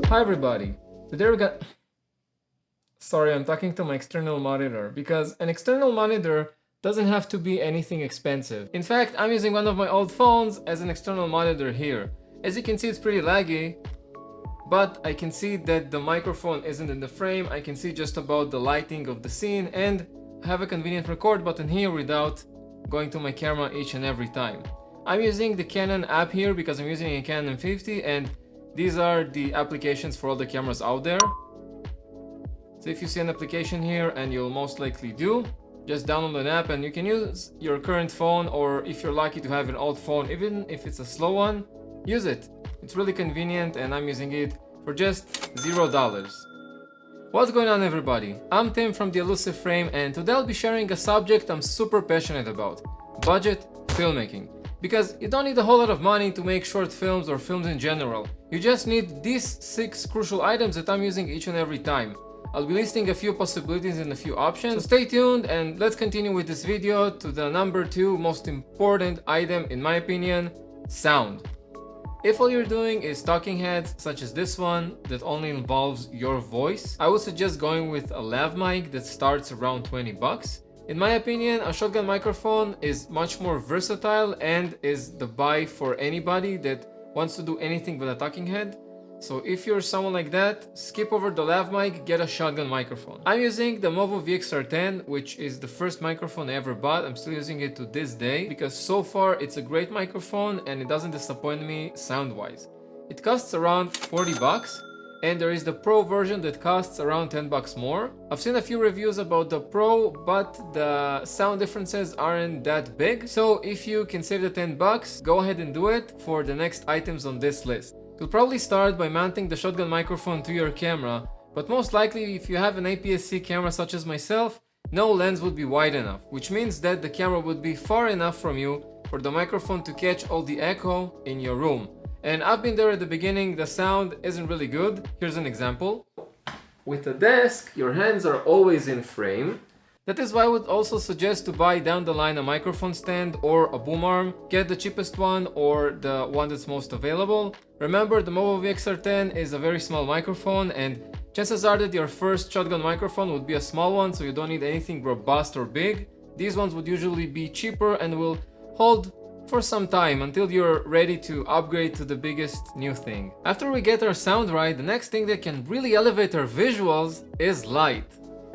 Hi everybody, today we got... Sorry, I'm talking to my external monitor because an external monitor doesn't have to be anything expensive. In fact, I'm using one of my old phones as an external monitor here. As you can see, it's pretty laggy, but I can see that the microphone isn't in the frame. I can see just about the lighting of the scene, and I have a convenient record button here without going to my camera each and every time. I'm using the Canon app here because I'm using a Canon 50, and these are the applications for all the cameras out there. So if you see an application here, and you'll most likely do, just download an app and you can use your current phone, or if you're lucky to have an old phone, even if it's a slow one, use it. It's really convenient and I'm using it for just $0. What's going on everybody? I'm Tim from the Elusive Frame, and today I'll be sharing a subject I'm super passionate about: budget filmmaking. Because you don't need a whole lot of money to make short films or films in general. You just need these 6 crucial items that I'm using each and every time. I'll be listing a few possibilities and a few options, so stay tuned and let's continue with this video to the number 2 most important item in my opinion: sound. If all you're doing is talking heads such as this one that only involves your voice, I would suggest going with a lav mic that starts around 20 bucks. In my opinion, a shotgun microphone is much more versatile and is the buy for anybody that wants to do anything with a talking head. So if you're someone like that, skip over the lav mic, get a shotgun microphone. I'm using the Movo VXR10, which is the first microphone I ever bought. I'm still using it to this day because so far it's a great microphone and it doesn't disappoint me sound-wise. It costs around 40 bucks. And there is the Pro version that costs around 10 bucks more. I've seen a few reviews about the Pro, but the sound differences aren't that big. So if you can save the 10 bucks, go ahead and do it for the next items on this list. You'll probably start by mounting the shotgun microphone to your camera, but most likely if you have an APS-C camera such as myself, no lens would be wide enough, which means that the camera would be far enough from you for the microphone to catch all the echo in your room. And I've been there at the beginning, the sound isn't really good. Here's an example. With a desk, your hands are always in frame. That is why I would also suggest to buy down the line a microphone stand or a boom arm. Get the cheapest one or the one that's most available. Remember, the Movo VXR10 is a very small microphone, and chances are that your first shotgun microphone would be a small one, so you don't need anything robust or big. These ones would usually be cheaper and will hold for some time until you're ready to upgrade to the biggest new thing. After we get our sound right, the next thing that can really elevate our visuals is light.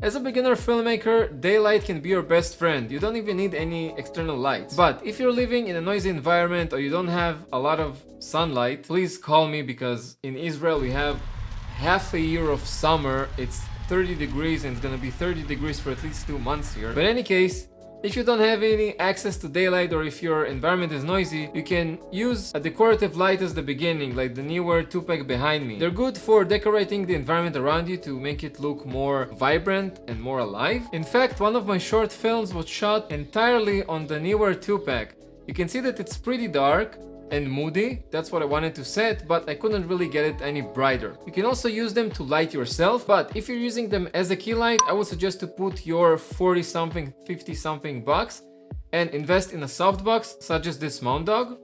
As a beginner filmmaker, daylight can be your best friend. You don't even need any external lights. But if you're living in a noisy environment or you don't have a lot of sunlight, please call me, because in Israel we have half a year of summer. It's 30 degrees and it's gonna be 30 degrees for at least 2 months here. But in any case, if you don't have any access to daylight or if your environment is noisy, you can use a decorative light as the beginning, like the newer 2-pack behind me. They're good for decorating the environment around you to make it look more vibrant and more alive. In fact, one of my short films was shot entirely on the newer 2-pack. You can see that it's pretty dark and moody. That's what I wanted to set, but I couldn't really get it any brighter. You can also use them to light yourself, but if you're using them as a key light, I would suggest to put your 40 something, 50 something bucks and invest in a softbox such as this Mount Dog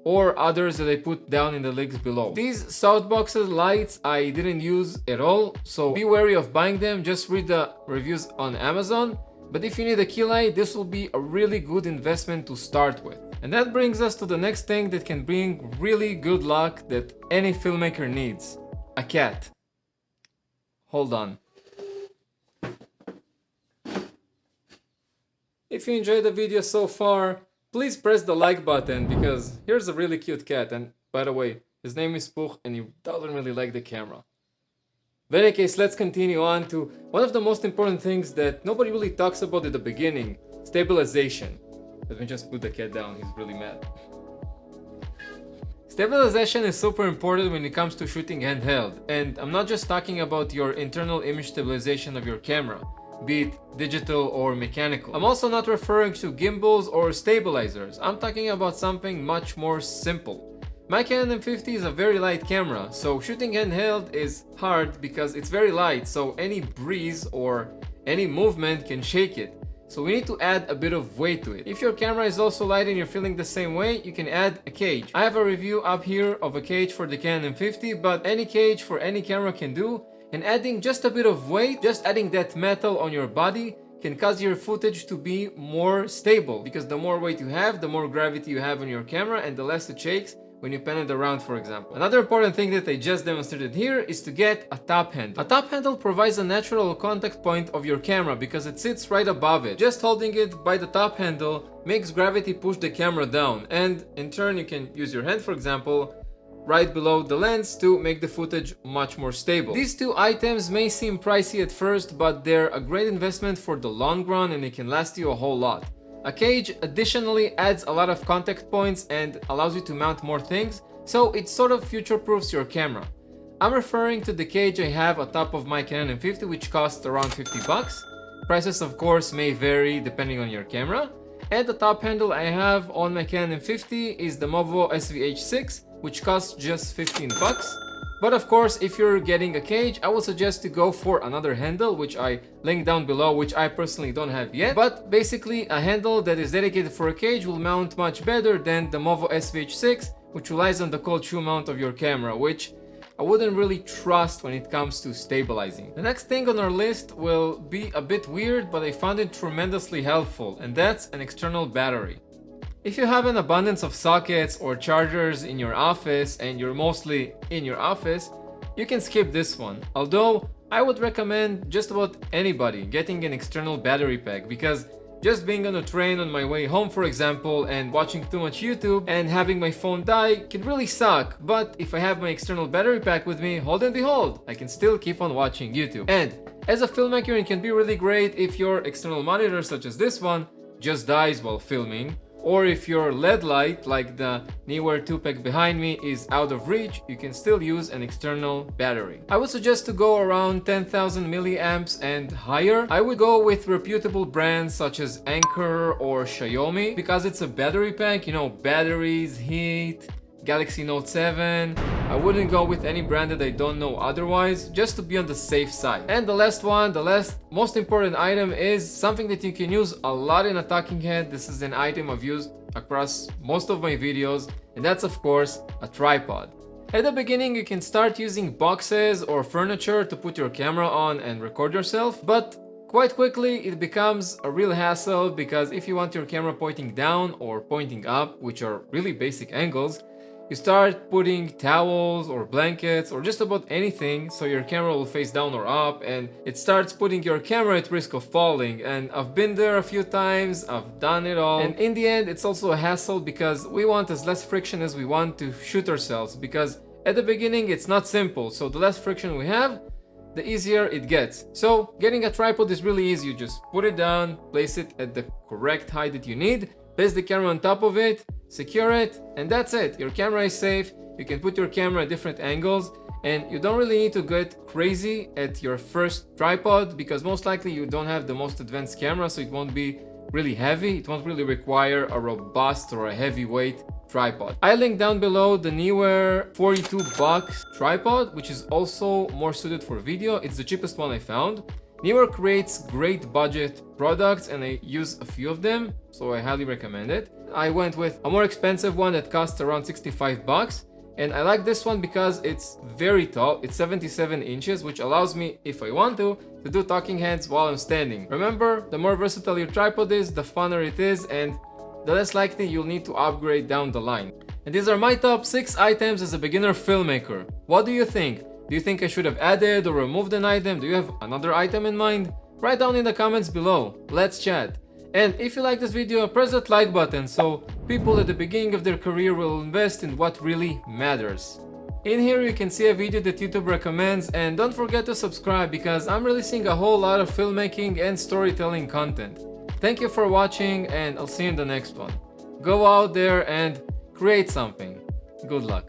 or others that I put down in the links below. These softboxes lights I didn't use at all, so be wary of buying them. Just read the reviews on Amazon. But if you need a key light, this will be a really good investment to start with. And that brings us to the next thing that can bring really good luck that any filmmaker needs: a cat. Hold on. If you enjoyed the video so far, please press the like button, because here's a really cute cat, and by the way, his name is Puch and he doesn't really like the camera. But in any case, let's continue on to one of the most important things that nobody really talks about at the beginning: stabilization. Let me just put the cat down, he's really mad. Stabilization is super important when it comes to shooting handheld, and I'm not just talking about your internal image stabilization of your camera, be it digital or mechanical. I'm also not referring to gimbals or stabilizers. I'm talking about something much more simple. My Canon M50 is a very light camera, so shooting handheld is hard because it's very light, so any breeze or any movement can shake it. so we need to add a bit of weight to it. If your camera is also light and you're feeling the same way, you can add a cage. I have a review up here of a cage for the Canon M50, but any cage for any camera can do, and adding just a bit of weight, just adding that metal on your body, can cause your footage to be more stable, because the more weight you have, the more gravity you have on your camera and the less it shakes when you pan it around, for example. Another important thing that I just demonstrated here is to get a top handle. A top handle provides a natural contact point of your camera because it sits right above it. Just holding it by the top handle makes gravity push the camera down, and in turn you can use your hand, for example, right below the lens to make the footage much more stable. These two items may seem pricey at first, but they're a great investment for the long run and it can last you a whole lot. A cage additionally adds a lot of contact points and allows you to mount more things, so it sort of future-proofs your camera. I'm referring to the cage I have on top of my Canon M50, which costs around 50 bucks. Prices of course may vary depending on your camera. And the top handle I have on my Canon M50 is the Movo SVH6, which costs just 15 bucks. But of course, if you're getting a cage, I would suggest to go for another handle, which I link down below, which I personally don't have yet. But basically, a handle that is dedicated for a cage will mount much better than the Movo SVH6, which relies on the cold shoe mount of your camera, which I wouldn't really trust when it comes to stabilizing. The next thing on our list will be a bit weird, but I found it tremendously helpful, and that's an external battery. If you have an abundance of sockets or chargers in your office and you're mostly in your office, you can skip this one. Although I would recommend just about anybody getting an external battery pack, because just being on a train on my way home, for example, and watching too much YouTube and having my phone die can really suck. But if I have my external battery pack with me, hold and behold, I can still keep on watching YouTube. And as a filmmaker, it can be really great if your external monitor, such as this one, just dies while filming. Or if your LED light, like the Neewer 2-pack behind me, is out of reach, you can still use an external battery. I would suggest to go around 10,000 milliamps and higher. I would go with reputable brands such as Anker or Xiaomi, because it's a battery pack, you know, batteries, heat, Galaxy Note 7. I wouldn't go with any brand that I don't know otherwise, just to be on the safe side. And the last one, the last most important item, is something that you can use a lot in a talking head. This is an item I've used across most of my videos, and that's of course a tripod. At the beginning you can start using boxes or furniture to put your camera on and record yourself, but quite quickly it becomes a real hassle, because if you want your camera pointing down or pointing up, which are really basic angles, you start putting towels or blankets or just about anything so your camera will face down or up, and it starts putting your camera at risk of falling. And I've been there a few times, I've done it all, and in the end it's also a hassle, because we want as less friction as we want to shoot ourselves, because at the beginning it's not simple, so the less friction we have, the easier it gets. So getting a tripod is really easy. You just put it down, place it at the correct height that you need, place the camera on top of it, secure it, and that's it. Your camera is safe. You can put your camera at different angles, and you don't really need to get crazy at your first tripod, because most likely you don't have the most advanced camera, so it won't be really heavy. It won't really require a robust or a heavyweight tripod. I link down below the Neewer 42 bucks tripod, which is also more suited for video. It's the cheapest one I found. Neewer creates great budget products, and I use a few of them, so I highly recommend it. I went with a more expensive one that costs around 65 bucks, and I like this one because it's very tall. It's 77 inches, which allows me, if I want to do talking heads while I'm standing. Remember, the more versatile your tripod is, the funner it is, and the less likely you'll need to upgrade down the line. And these are my top 6 items as a beginner filmmaker. What do you think? Do you think I should have added or removed an item? Do you have another item in mind? Write down in the comments below. Let's chat. And if you like this video, press that like button so people at the beginning of their career will invest in what really matters. In here you can see a video that YouTube recommends, and don't forget to subscribe, because I'm releasing a whole lot of filmmaking and storytelling content. Thank you for watching, and I'll see you in the next one. Go out there and create something. Good luck.